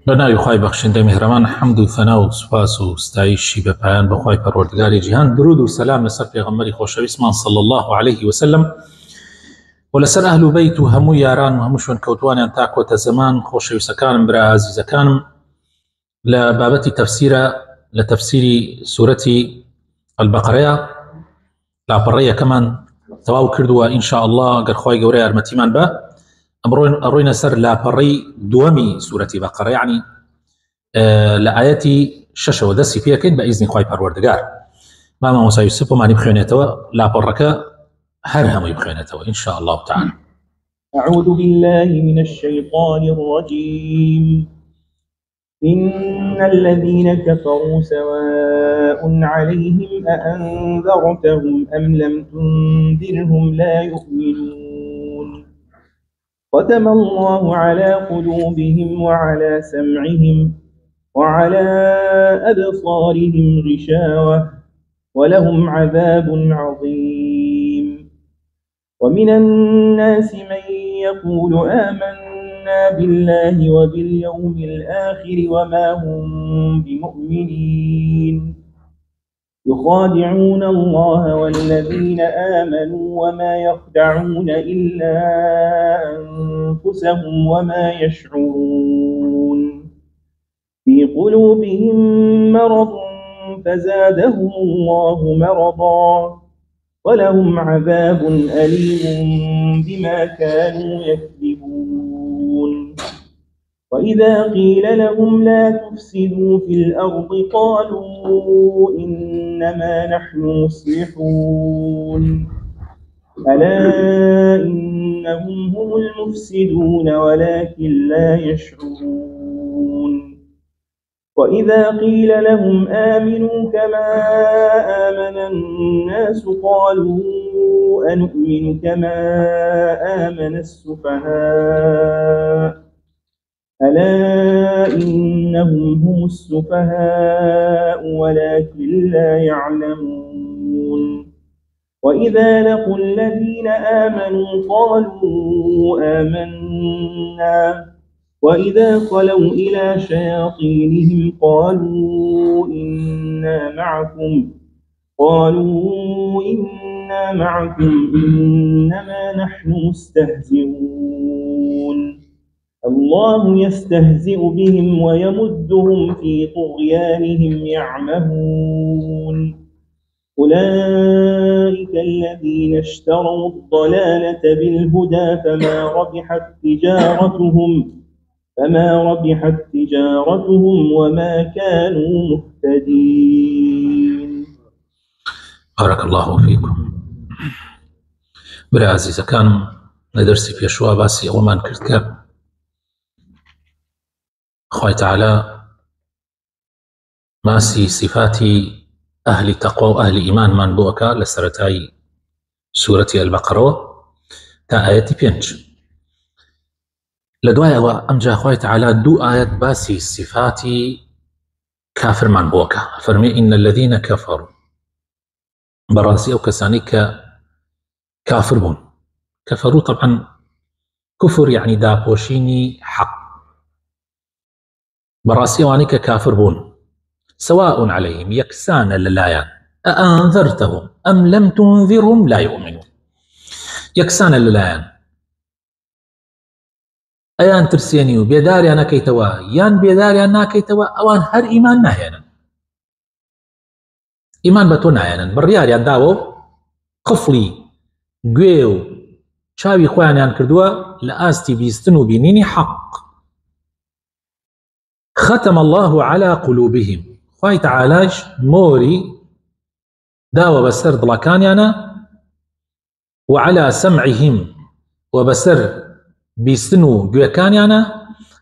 بەناوی خوای بەخشندەی میهرەبان حەمد و فەنا و سوپاس و ستایشی بە پایان بەخوای پەروەردگاری جیهان، درود و سەلام لەسەر پێغەمبەری خۆشەویستمان صلی الله عليه وسلم و لەسەر ئەهل و بەیت و هەموو یاران و هەموو شوێن کەوتوانیان تا کۆتە زەمان. خۆشەویستەکانم، برا عەزیزەکانم، لە بابەتی تەفسیرە، لە تەفسیری سوورەتی البەقەرەیە لاپەڕەی یەکەمان تەواو کردووە ئینشاء الله گەر خوای گەورە یارمەتیمان بە. ئەڕۆینە سەر لاپەڕەی دووەمی سوورەتی بەقەرە، یعنی لە ئاەتی 6ەوە دەستی پێکەین بە ئیزنی خوای پەروەردگار. مامۆستا موسى یوسف ومانی بخوێنێتەوە لاپەڕەکە هەر هەمووی بخوێنێتەوە ئینشاء الله تعالى. أعوذ بالله من الشيطان الرجيم. إن الذين كفروا سواء عليهم أأنذرتهم أم لم تنذرهم لا يؤمنون. ختم الله على قلوبهم وعلى سمعهم وعلى أبصارهم غشاوة ولهم عذاب عظيم. ومن الناس من يقول آمنا بالله وباليوم الآخر وما هم بمؤمنين، يخادعون الله والذين آمنوا وما يخدعون إلا أنفسهم وما يشعرون. في قلوبهم مرض فزادهم الله مرضا ولهم عذاب أليم بما كانوا يكذبون. وإذا قيل لهم لا تفسدوا في الأرض قالوا إنما نحن مصلحون. ألا إنهم هم المفسدون ولكن لا يشعرون. وإذا قيل لهم آمنوا كما آمن الناس قالوا أنؤمن كما آمن السفهاء. ألا إنهم هم السفهاء ولكن لا يعلمون. وإذا لقوا الذين آمنوا قالوا آمنا وإذا خلوا إلى شياطينهم قالوا إنا معكم إنما نحن مستهزئون. الله يستهزئ بهم ويمدهم في طغيانهم يعمهون. أولئك الذين اشتروا الضلالة بالهدى فما ربحت تجارتهم وما كانوا مهتدين. بارك الله فيكم. برا عزيزەکانم، لە دەرسی پێشوا باسی ئەوەمان کرد کە خوای تعالی ماسی صفاتی ئەهلی تەقوا و ئەهلی ئیمانمان بۆ ئەکا لە سەرەتای سوورەتی البەقەرەوە تا ئاەتی 5. لە دوایەوە ئەمجا خوای تعالی دوو ئاەت باسی صفاتی کافرمان بۆ ئەکا. فەرمێ ئین الذین کەفەڕوا، بەڕاستی ئەو کەسانی کە کافر بوون. کەفەڕوا طبعا کوفر یعنی داپۆشینی حەق. بەڕاستی ئەوانەی کە کافر بوون سواء عليهم، یەکسانە لەلایەن، ئەئەنذەرتەهم ئەم لەم تونذرهم لا يؤمنون. یەکسانە لەلایەن، ئەیان ترسێنی و بێداریان نەکەیتەوە یان بێداریان ناکەیتەوە، ئەوان هەر ئیمان ناهێنن، ئیمان بە تۆ ناهێنن. بڕیاریان داوە و قفڵی گوێ و چاوی خۆیانیان کردووە لە ئاستی بیستن و بینینی حەق. ختم الله على قلوبهم، خوای تعالیش مۆری داوە بەسەر دڵەکانیانە، وعلى سمعهم و بەسەر بیستن و گوێکانیانە،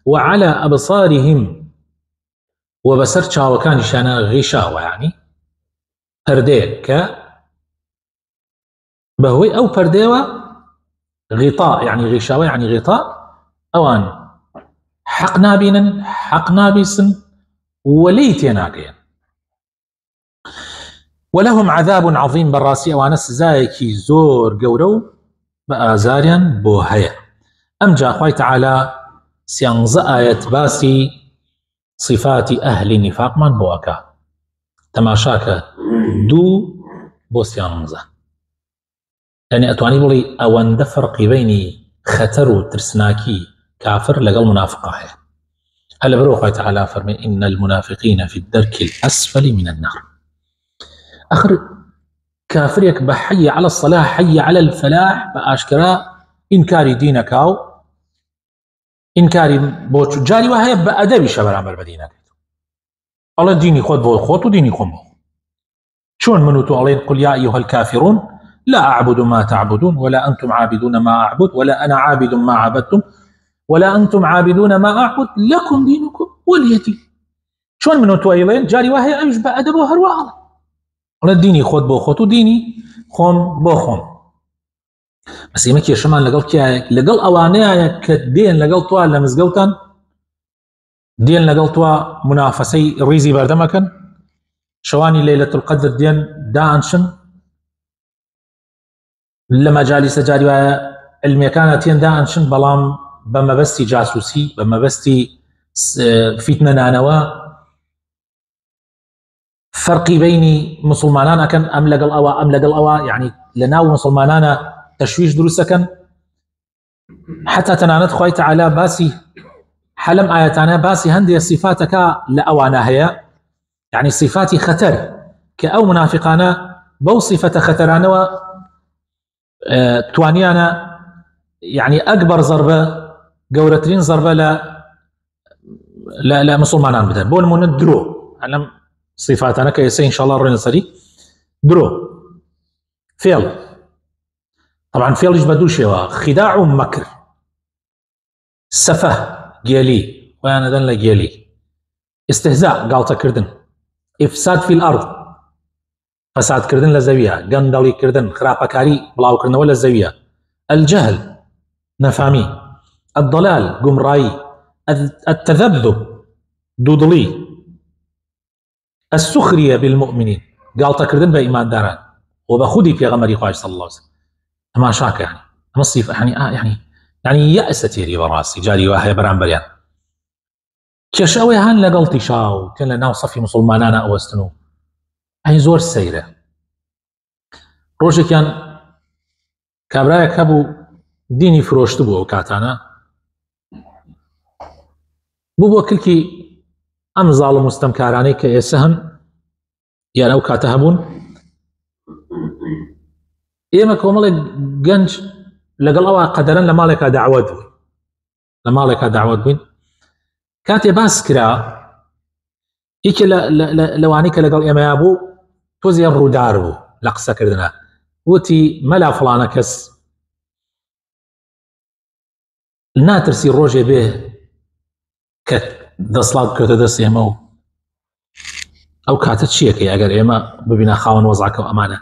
وعلى أبصارهم و بەسەر چاوەکانیشانە غیشاوە، یعنی پەردەیەک کە بەهۆی ئەو پەردەیەوە غیطاء، یعنی غیشاوە یعنی غیطاء، ئەوان حەق نابینن، حەق نابیسن وەلی تێناگەین. ولهم عذاب عظيم، بەڕاستی ئەوانە سزایەکی زۆر گەورە و بە ئازاریان بۆ هەیە. ئەمجا خوای تعالی 13 ئاەت باسی صفات أهل النفاق من بوكا تماشاك دو بوسيان مزه يعني أتواني بلي أوان فرق بين خطر وترسناكي كافر لقل منافقه هل بروح تعالى فرمي إن المنافقين في الدرك الأسفل من النار آخر كافريك بحي على الصلاة حي على الفلاح بأشكرا إنكاري دينك أو إنكاري بوچ جاري وهي بأدبي شبر عمل بدينك الله ديني خود بو خود وديني خود بو شون منو تعلين قل يا أيها الكافرون لا أعبد ما تعبدون ولا أنتم عابدون ما أعبد ولا أنا عابد ما عبدتم ولا أنتم عابدون ما أعبد لكم دينكم ولي دين شون منو تعلين جاري وهي أيش بأدبه هروا الله ديني خود بو خود وديني خون بو خون بس يمكن يشمان لقل أوانيا كدين لقل طوال لمزقوتان دين لقل طوال منافسي ريزي بردمكن شواني ليلة القدر دين دانشن لما جالس جاري علمي كانت دانشن بلام بما بستي جاسوسي بما بستي فتنة نانوا فرقي بيني مسلمانان أكن أم لقل أوا يعني لناو مسلمانان تشويش دروسكن حتى تنانت خوي تعالى باسي حلم آياتنا باسي هندي صفاتك لأوانا هي يعني صفاتي خطر كأو منافقانا بو صفة خطرانا و توانيانا يعني أكبر ضربة قورترين ضربة لا مسلمانان بدن بول من درو علم صفاتنا كيسي إن شاء الله رنا صدي درو فيل طبعا فيل يجبدو شيء خداع ومكر سفه جيلي وانا دن لجيلي استهزاء قالت كردن افساد في الارض فساد كردن لزاويه قندلي كردن خرابكاري بلاو كردن ولا زاويه الجهل نفامي الضلال قمراي التذبذب دودلي السخريه بالمؤمنين قالت كردن بايمان داران وبخدي في غمر قاج صلى الله عليه وسلم ما شاك يعني مصيف يعني يأست يري براسي جاري واحد بران بريان كشاوي هان لقلتي شاو كان لنا صفي مسلمانانا اوستنو اي زور السيرة روجي كان كابرايك هبو ديني فروشت بو كاتانا بو كلكي ام ظالم مستمكاراني كيسهن يعني او كاتهبون ايما كومل جنج لقل قدرا لمالك دعوت بين كاتي باسكرا إيك لوانيك لقل إما يابو توزي الروداربو لقصة كردنا وتي ملا فلانا كس ناترسي روجي به كت دصلات كتدس إماو أو كاتت شيكي أقر إما ببنا خاون وضعك وأمانة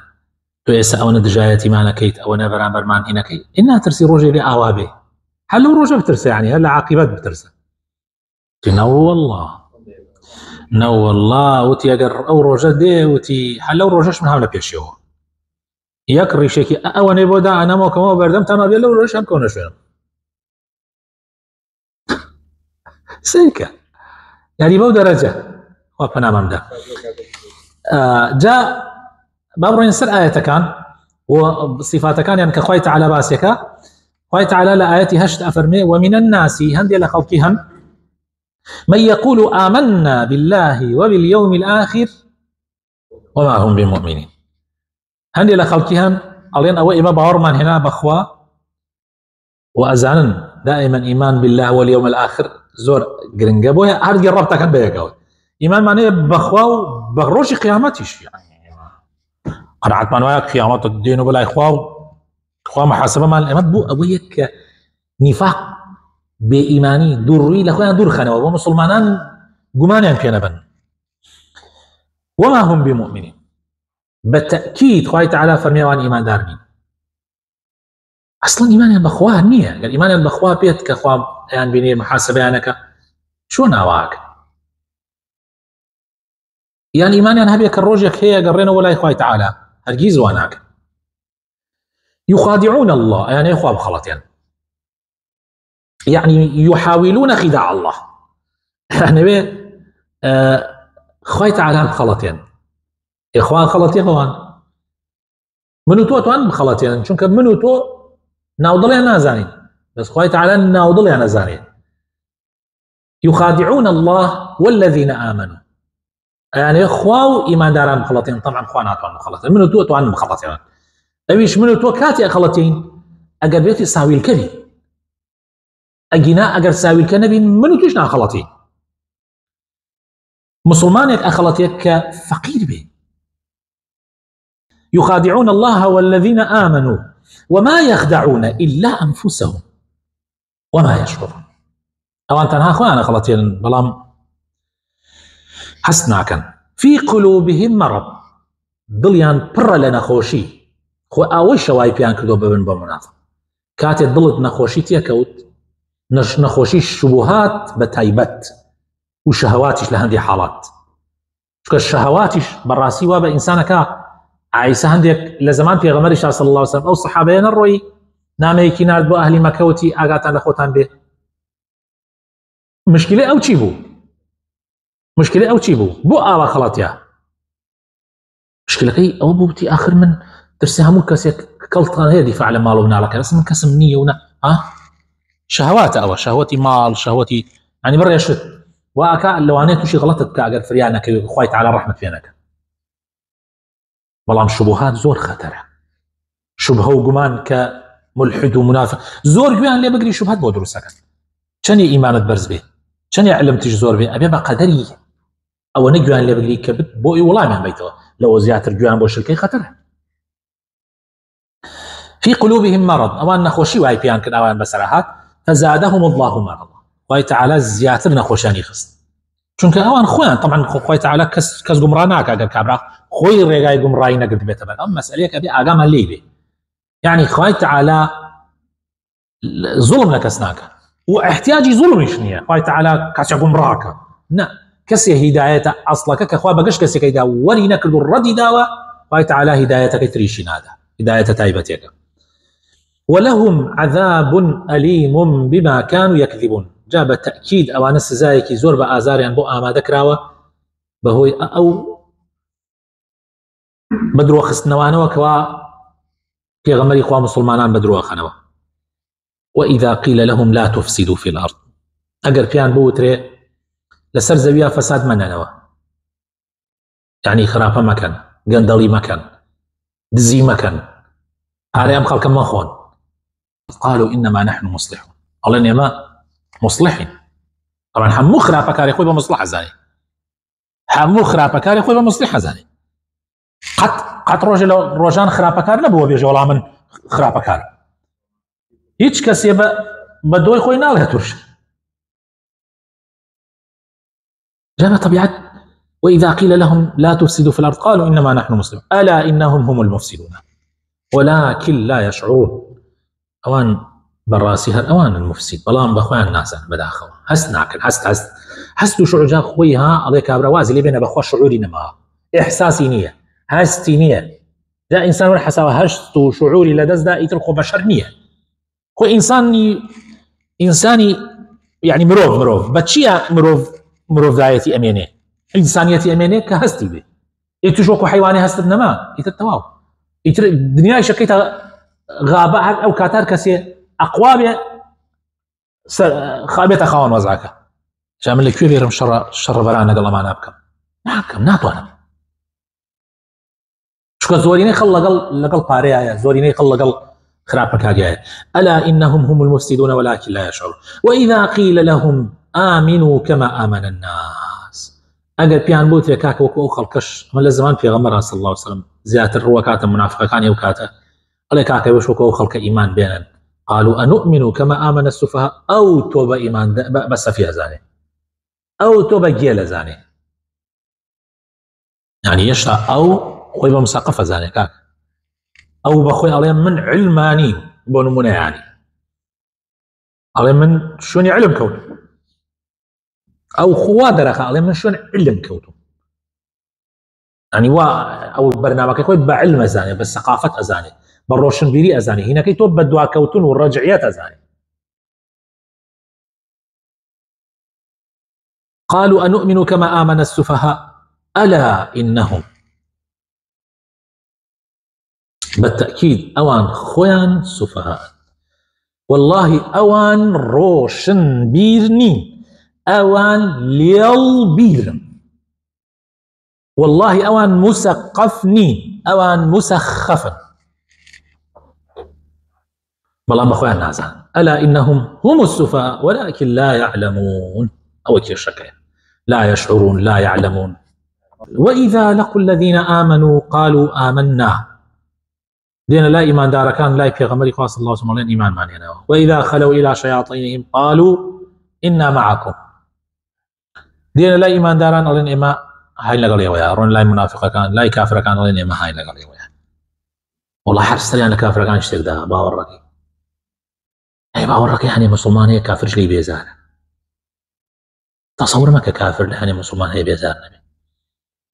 تو إيسا أونا دجايتي مانا كيت أونا برامبر مان هنا كي إنا ترسي روجي به آوابي هل روجي بترسي يعني هل عاقبات بترسي نو والله وتي اگر او روجه دي وتي حلو روجش من حمله بيشيو يكري شيكي اواني بودا انا مو كما بردم تمام لو روجش هم كونه شنو سيكا يعني بو درجه وفنا ممدا جاء بابرين سر آية كان وصفات كان يعني كخوي تعالى باسك خوي تعالى لآياتي هشت أفرمي ومن الناس هندي لخلقهم من يقول آمنا بالله وباليوم الآخر وما هم بمؤمنين هندي لخلقهم ألين أو إما باورمان هنا بخوا وأزانن دائما إيمان بالله واليوم الآخر زور قرنقبوها هرد قربتك بيقاوي إيمان معناه بخوا بغروش قيامتش يعني قناعت معناه قيامات الدين وبلا إخوا محاسبة مع الإيمان بو أبويك نفاق بإيماني دوري لخويا دور خنوا ومسلمانان قمانيان فينا بن وما هم بمؤمنين بالتأكيد خوي تعالى فرميوان إيمان دارنين أصلا إيمانيان بخواه نية قال إيمانيان بخواه بيت كخواه يعني بيني محاسبة أنك شو نواك يعني إيمانيان هبيك الروجك هي قرينا ولا إخوي تعالى هرجيز واناك يخادعون الله يعني إخوة بخلطين يعني يحاولون خداع الله يعني خوای تعالی بخەڵەتێن ئێخوا خەڵەتێکەوان من و تۆ توان بخەڵەتێنن چونکە من و تۆ ناودڵیان نازانین بەس خوای تعالی ناودڵیان نەزانێت يخادعون الله والذين آمنوا يعني خواو إيمان داران بخلطين طبعا خوا ناتوان بخلطين من و تۆ توان بخلطين ئەویش من و تۆ کاتی ئەخەڵەتین ئەگەر بێتی ساویلکە بی ئەگینا ئەگەر ساویلکە نەبین من و توش ناخەڵەتی مسلمانێک ئەخەڵەتێک کە فەقیر بێ يخادعون الله والذين آمنوا وما يخدعون إلا أنفسهم وما يشعرون ئەوان تەنها خۆیان ئەخەڵەتێنن بەڵام حەست ناکەن في قلوبهم مرض دڵیان پڕە لە نەخۆشی خۆ ئەوەی شەوای پیان کردو ببن بە منافق کاتێک دڵت نەخۆشی تێکەوت نەخۆشی شبهات بە تایبەت و شەهەواتیش لە هەندێک حاڵات چونکە شەهەواتیش بەڕاستی وا بە ئینسانەکە عیسا هەندێک لە زەمان پێغەمبەری صلی الله علیه وسلم ئەو سەحابەیە نەڕۆی نامەیەکی نارد بۆ ئەهلی مەکەوتی ئاگاتان لە خۆتان بێ مشکلەی ئەو چی بوو؟ مشکلەی ئەو چی بوو؟ بۆ ئاوا خەڵەتیە مشکلەکەی ئەوە بووتی آخر من درسی هەموو کەسێک کەڵتان هەیە دیفاع لە ماڵ و مناڵەکە ڕست من کەسم نییە و شەهەواتە ئەوە شەهوەتی ماڵ شەهوەتی ینی بڕێشت واکە لەوانەیە تووشی غەڵەتت کە ئەگەر فریان نەکەوێت خوای تعالی ڕەحمەت پێ نەکە بەڵام شوبهات زۆر خەتەرە شوبهە و گومان کە ملحد و منافق زۆر گوێیان لێ بگری شوبهات بۆ دروستەکەن چەندی ئیمانت بەرز بێ چەندی علمتیش زۆر بێ ئەبێ بە قەدەری ئەوە نەگویان لێ بگری کە بۆ وەڵامیان بیتەوە لەوە زیاتر گویان بۆ شرکەی خەتەرە في قلوبهم مرض ئەوان نەخۆشی وای پێیان کرد ئەوان بەسەرهات فزادهم الله مرضا خوای تعالی زیاتر نەخۆشیانی خست چونکە ئەوان خۆیان طبعا خوای تعالی کەس گومڕا ناکە ئەگەر کابرا خۆی ڕێگای گومڕایی نەگرت بێتە بەر ئەم مەسئلەیەک ئەبێ ئاگامان لێ بێ یعنی خوای تعالی ظلم لە کەس ناکە و احتیاجی ظلمیش نییە خوای تعالی کەسێک گومڕاکە نه کەسێ هیدایەتە ئەسڵەکە کە خوا بەگەشت کەسێکی دا وەری نەکرد و ڕەدی داوە خوای تعالی هیدایەتەکەی تریشی نادا هدایەتە تایبەتێکە ولهم عذاب أليم بما كانوا يكذبون جاء بالتأكيد أوان السزايكي زور بآزاريان بو آمادة كراوة بهوي أو بدرو خستنوانو كوا في غمري إخوة مسلمانان بدرو خنوا وإذا قيل لهم لا تفسدوا في الأرض أقر كيان بوتري لسر زويا فساد مننوا يعني خرافة مكان قندلي مكان دزي مكان هاريام خلق مخون قالوا إنما نحن مصلحون الله إنما مصلحين طبعا حمو خرافة كاري خوي بمصلحة زاني حمو خرافة كاري خوي بمصلحة زاني قط روجان خرافة كار نبوه بيجي والله من خرافة كار هيج كسي بدوي خوي نالها ترش جاء طبيعة وإذا قيل لهم لا تفسدوا في الأرض قالوا إنما نحن مسلمون ألا إنهم هم المفسدون ولكن لا يشعرون أوان براسي هر أوان المفسد بلان بخوان ناسا بداخل هست ناكن هست شعور جا خويها عليك أبروازي اللي بينا بخوا شعوري نما إحساسي نية هستي نية جا إنسان والحساوة هست شعوري لدز دا يتركو بشر نية هو إنساني يعني مروف بتشيا مروف دايتي أميني إنسانيتي أميني كهستي بي يتشوكو حيواني هست بنما يتتواو الدنيا شكيتها غابة أو كاتار كسي أقوى خابيت أخوان وزعك شامل لك كيف شر برانا قال ما نابكم ناكم ناتوانا شو زوريني لقل طاريا زوريني لقل خرابك هاجايا ألا إنهم هم المفسدون ولكن لا يشعرون وإذا قيل لهم آمنوا كما آمن الناس أجل بيان بوت ركاك وكو خلقش من الزمان في غمرة صلى الله عليه وسلم زيادة الروكات المنافقة كان يوكاته عليك كاك وشوكو خلق إيمان بينا قالوا أنؤمن كما آمن السفهاء أو توب إيمان بس فيها زاني أو توب جيل زاني يعني يشاء أو خوي بمساقفة زاني كاك أو بخوي عليهم من علماني بونمونه يعني عليهم من شوني علم كون أو خوادرخ عليهم من شون علم كوتو يعني أو برنامج خوي بعلم زاني بس ثقافة أزاني بالروشن بيري أزاني هنا كي توب بدوا كوتون والرجعيات أزاني قالوا أنؤمن كما آمن السفهاء ألا إنهم بالتأكيد أوان خوان سفهاء والله أوان روشن بيرني أوان ليل بير والله أوان مسقفني أوان مسخفا بلان بخوان نازان ألا إنهم هم السفهاء ولكن لا يعلمون أو كيشكا لا يشعرون لا يعلمون وإذا لقوا الذين آمنوا قالوا آمنا دين لا إيمان دار كان لا يبيغمري خاص الله سبحانه وتعالى إيمان معنينا وإذا خلوا إلى شياطينهم قالوا إنا معكم دين لا إيمان داران أولين إما هاي لقلي ويا رون لا منافق كان لا كافر كان أولين إما هاي لقلي ويا والله حرصت لي أنا كافر كان اشترك ده باوركي أي باوركي يعني مسلمان هي كافر شلي بيزار تصور ما كافر يعني مسلمان هي بيزار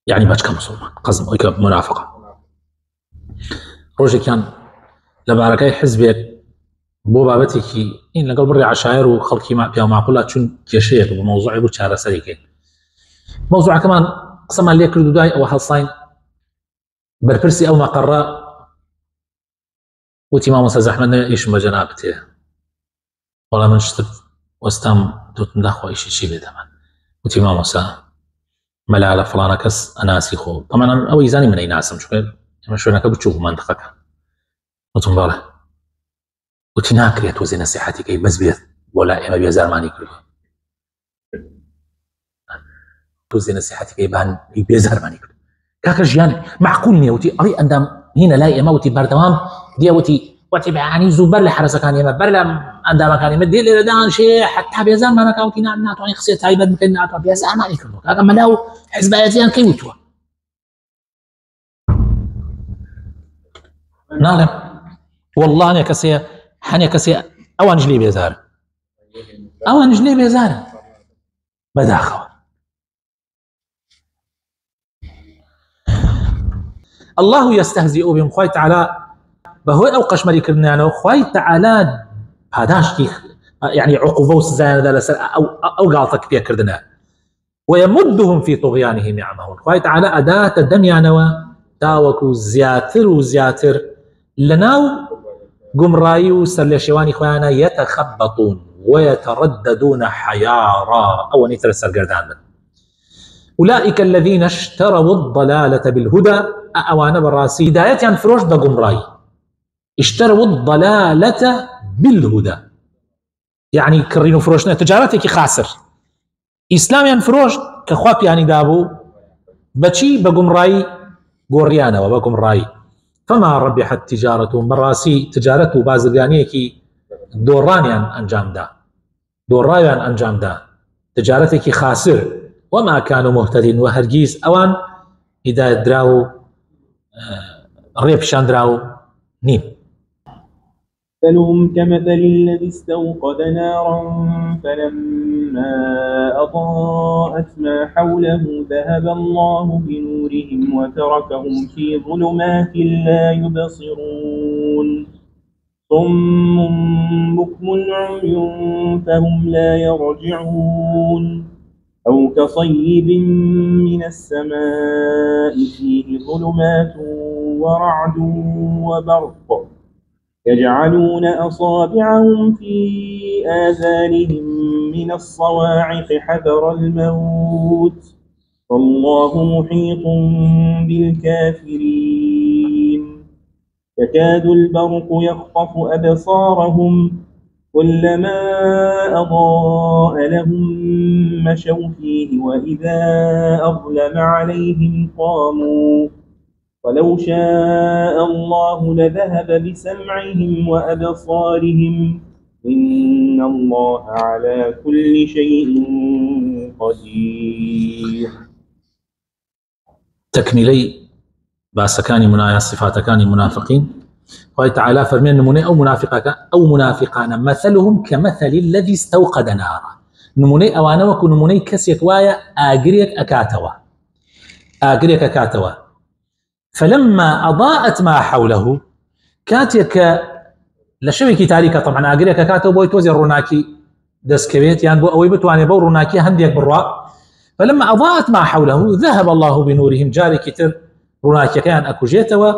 يعني باش كمسلمان قصد منافقة روجي كان لباركاي حزبك بو بابتكي إن لقل بري عشاير وخلقي بيا معقولات شون كيشيك بموضوع يقول شهر سريكين موضوع كمان قسم اللي يكردو داي أو حصين بربرسي أو ما قرأ وتي ما مسا زحمة إيش ما جنابته ولا من شتب واستام دوتن داخو إيش شي بيدمان وتي ما مسا ملا على فلانة كس أناسي خو طبعا أو يزاني من أي ناسم شكل شو أنا كبتشوف منطقك وتنباله وتناكريت توزي نصيحتي كي بس بيت ولا إما بيزار ماني كله توزي نصيحتي كي بان بيزار ماني كله كاكر جيان معقول نيوتي أري أندام هنا لا إما وتي بردوام ديوتي وتي يعني زبر لحرسة كان يما برلم أندام كان يما ديل إلى دان شيء حتى بيزار مانا كاوتي ناتو يعني خصية تعيبات ممكن ناتو بيزار ماني كله كاكر ملاو حزباتيان كي وتوا نعلم والله أنا كسي حني كسي أوان جلي بيزار أوان جلي بيزار بداخل الله يستهزئ بهم خوي تعالى بهو أوقش مري كرنا خوي تعالى هذاش كي يعني عقوبة وسزان أو غلطة كبيرة كردنا ويمدهم في طغيانهم يعمهون خوي تعالى أداة الدم يعنوا تاوكو زياتر وزياتر لناو قمراي وسرلشواني خوانا يتخبطون ويترددون حيارى أو نتر السرقردان من أولئك الذين اشتروا الضلالة بالهدى أوانا براسي هداية يعني فروش دا قمراي اشتروا الضلالة بالهدى يعني كرينو فروشنا تجارتك خاسر إسلام يعني فروش كخواب يعني دابو بچي بقمراي قوريانا وبقمراي فما ربحت تجارتهم براسي تجارته بازرگانيكي دورانيان انجام دا دورانيان انجام دا تجارتك خاسر وما كانوا مهتدين وهرجيز اوان هداية دراو ريبشان دراو نيم مثلهم كمثل الذي استوقد نارا فلما أضاءت ما حوله ذهب الله بنورهم وتركهم في ظلمات لا يبصرون صم بكم عمي فهم لا يرجعون أو كصيب من السماء فيه ظلمات ورعد وبرق يجعلون أصابعهم في آذانهم من الصواعق حذر الموت والله محيط بالكافرين يكاد البرق يخطف أبصارهم كلما أضاء لهم مشوا فيه وإذا أظلم عليهم قاموا ولو شاء الله لذهب بسمعهم وأبصارهم إن الله على كل شيء قدير. تكملي باسكاني منايا صفاتكاني منافقين قال تعالى فرمين نموني أو منافقان مثلهم كمثل الذي استوقد نارا نموني أوانا وكو نموني كسيك وايا آقريك أكاتوا فلما أضاءت ما حوله كاتيك لشويكي تاريكا طبعا آقريك أكاتوا بوي توزي الروناكي دسكبيت يعني بو أوي بتواني بو روناكي هنديك بروا فلما أضاءت ما حوله ذهب الله بنورهم جاري كتر روناك كان أكوجيتوا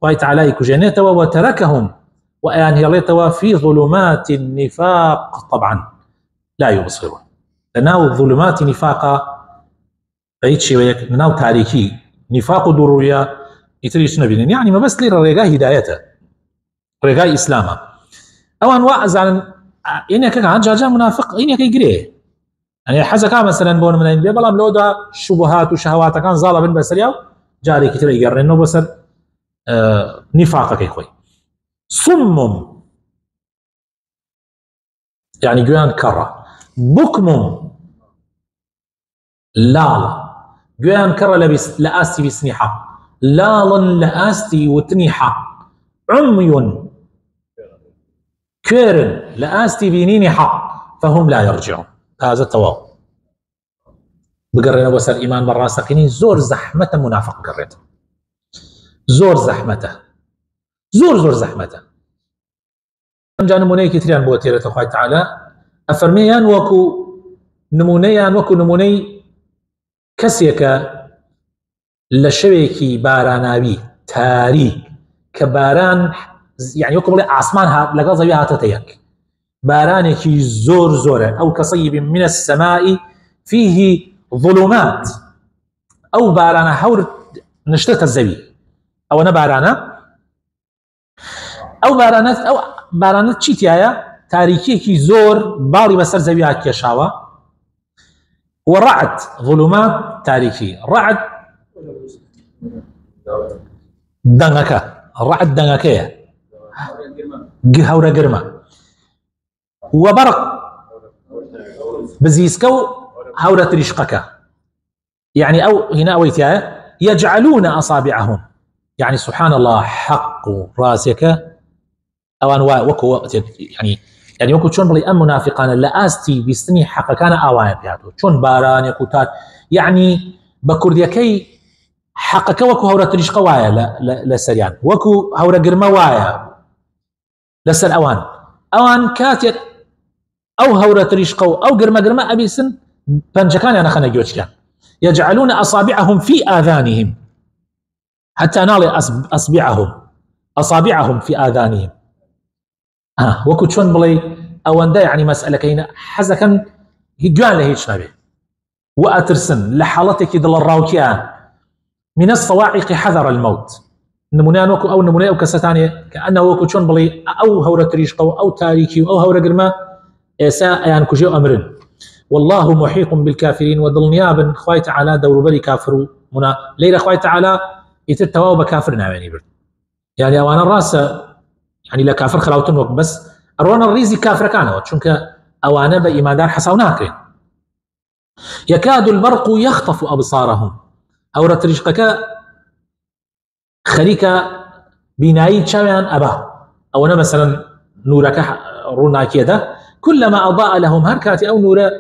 خوي تعالى كوجينيتوا وتركهم وأن يليتوا في ظلمات النفاق طبعا لا يبصرون لأنه ظلمات نفاق فيتشي ويك لأنه تاريخي نفاق ضرورية يتريش نبينا يعني ما بس لي رجاء هدايته رجاء إسلامه أو أنواع عن إنك عن جاجا منافق إنك يجري يعني حزك مثلا بون من النبي بلام لودا شبهات وشهوات كان ظالم بسرياو جاري كتير يقرنه بسر نفاقك يا اخوي صم يعني جوان كرة بكم لالا جوان كرة لبس لآستي بسنيحة لالا لآستي وتنيحة عمي كيرن لآستي بينيني حق فهم لا يرجعون هذا التواضع بقرينا بس الإيمان بالراسخين زور زحمة منافق قريته زور زحمته زور زحمته جا نموني كثيران بوتيرة الله تعالى أفرميان وكو نموني كسيك لشويكي باراناوي تاريك كباران يعني وكو بلي عاصمان لقى زيها تتيك بارانكي زور أو كصيب من السماء فيه ظلمات أو بارانا حور نشتت الزبي أو أنا بارانا أو بارانات تشيتيايا تاريكي كي زور بالي بسر زبيها كيشاوا ورعد ظلمات تاريكي رعد دنكا رعد دنكا هورا قرمة وبرق بزيسكو هورة رشقك يعني أو هنا أويتيا يجعلون أصابعهم يعني سبحان الله حق راسك أو أنواع وكو يعني وكو شون بلي أم منافقان لا أستي بسني حق كان أوان بياتو شون باران يكوتات يعني بكرديكي حقك وكو هورة رشقة وايا لا سريان وكو هورة قرمة وايا لسر أوان كاتير أو هورة رشقة أو قرمة أبي سن فانجكان أنا خنا جوش كان يجعلون أصابعهم في آذانهم حتى نالي أصابعهم في آذانهم وكو شون بلي أوان دا يعني مسألة كينا حزكا هجوان لهيش نبي وأترسن لحالتك دل الراوكيان من الصواعق حذر الموت نمونان وكو أو نمونان أو كستانية كأنه وكو شون بلي أو هورة ريشقو أو تاريكي أو هورة قرما إساء يعني كجو أمرن والله محيط بالكافرين ودل نيابا خوي تعالى دور بلي كافروا منا ليلة خوي تعالى يتتواو بكافرنا يعني برد يعني أوانا الراس يعني لا كافر خلاوتن وقت بس أروانا الريزي كافر كانوا شنك أوانا بإيمان دار حساوناكرين يكاد البرق يخطف أبصارهم هورة رشقك خليك بنايد شويان أبا أو أنا مثلا نورك روناكي ده كلما أضاء لهم هركاتي أو نورا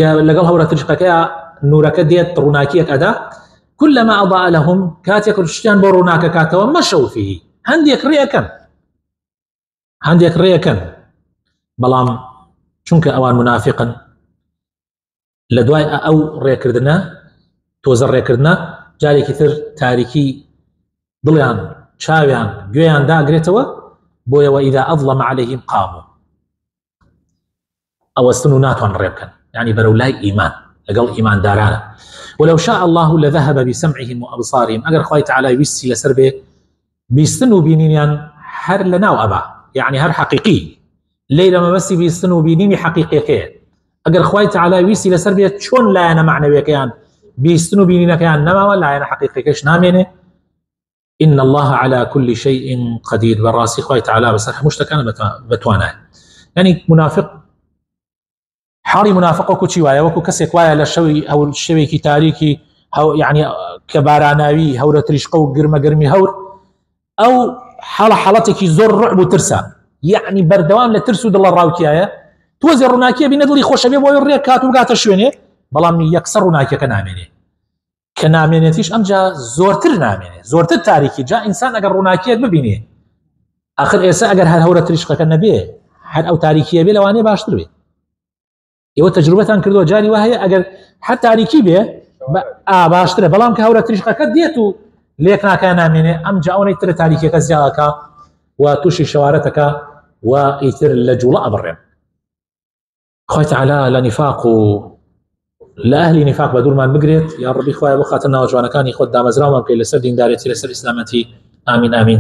لقل هورة رشقك نورك ديت روناكيك أدا كلما أضاء لهم كاتيك رشتان بروناك كاتوا مشوا فيه هنديك ريكا بلام شنك أوان منافقا لدواي أو ريكردنا توزر ريكردنا جاري كثير تاريكي ضليان شاويان جويان دا قريتوا بويا وإذا أظلم عليهم قاموا أو استنونات عن ريبكا يعني برولاي إيمان لقل إيمان دارانا ولو شاء الله لذهب بسمعهم وأبصارهم أقر خوي تعالى يوسي لسربه بيستنوا بينينيان هر لنا وأبا يعني هر حقيقي ليلة ما بس بيستنوا بينيني حقيقي كيه أقر خوي تعالى يوسي لسربه شون لا أنا معنى كيان بيستنوا بينينا كيان نما ولا أنا حقيقي كيش نامينه إن الله على كل شيء قدير بالراسي خوي تعالى بس مشتك أنا بتوانا يعني منافق حالي منافق وكو شي وكو كسيك وايا للشوي او الشوي كي تاريكي او يعني كباراناوي هورة رشقو قرمي هور او حالتك زور رعب وترسى يعني بردوام لترسو دل الراوكيايا توزي الرناكيه بندلي خوش بيبو يريك كاتو قاتا شويني بلام يكسر رناكيه كنامينيتيش ام جا زورتر ناميني زورتر تاريكي جا انسان اگر رناكيه ببيني اخر ايسا اگر هل هورة رشقك النبي حد او تاريكيه بي لواني باشتر بي ئێوە تەجروبەتان کردووە جاری وایە ئەگەر حتی تاریکی بێ باشترە، بەڵام کە هەورە تریشقەکە دێت و لێک ناکە نامێنێ ئەم جاونەی ترە تاریکیەکە زیاکە و تووشی شەوارەتەکە و ئیتر لە جوڵە ئەبڕێن. خوای تەعالا لە نیفاق و لە ئەهلی نیفاق بە دوورمان بگرێت. یا ڕەبی خوایە بخاتە ناو جوانەکانی خۆت دامەزراومان بکەیت لەسەر دینداریەتی لەسەر ئیسلامەتی. ئامین ئامین.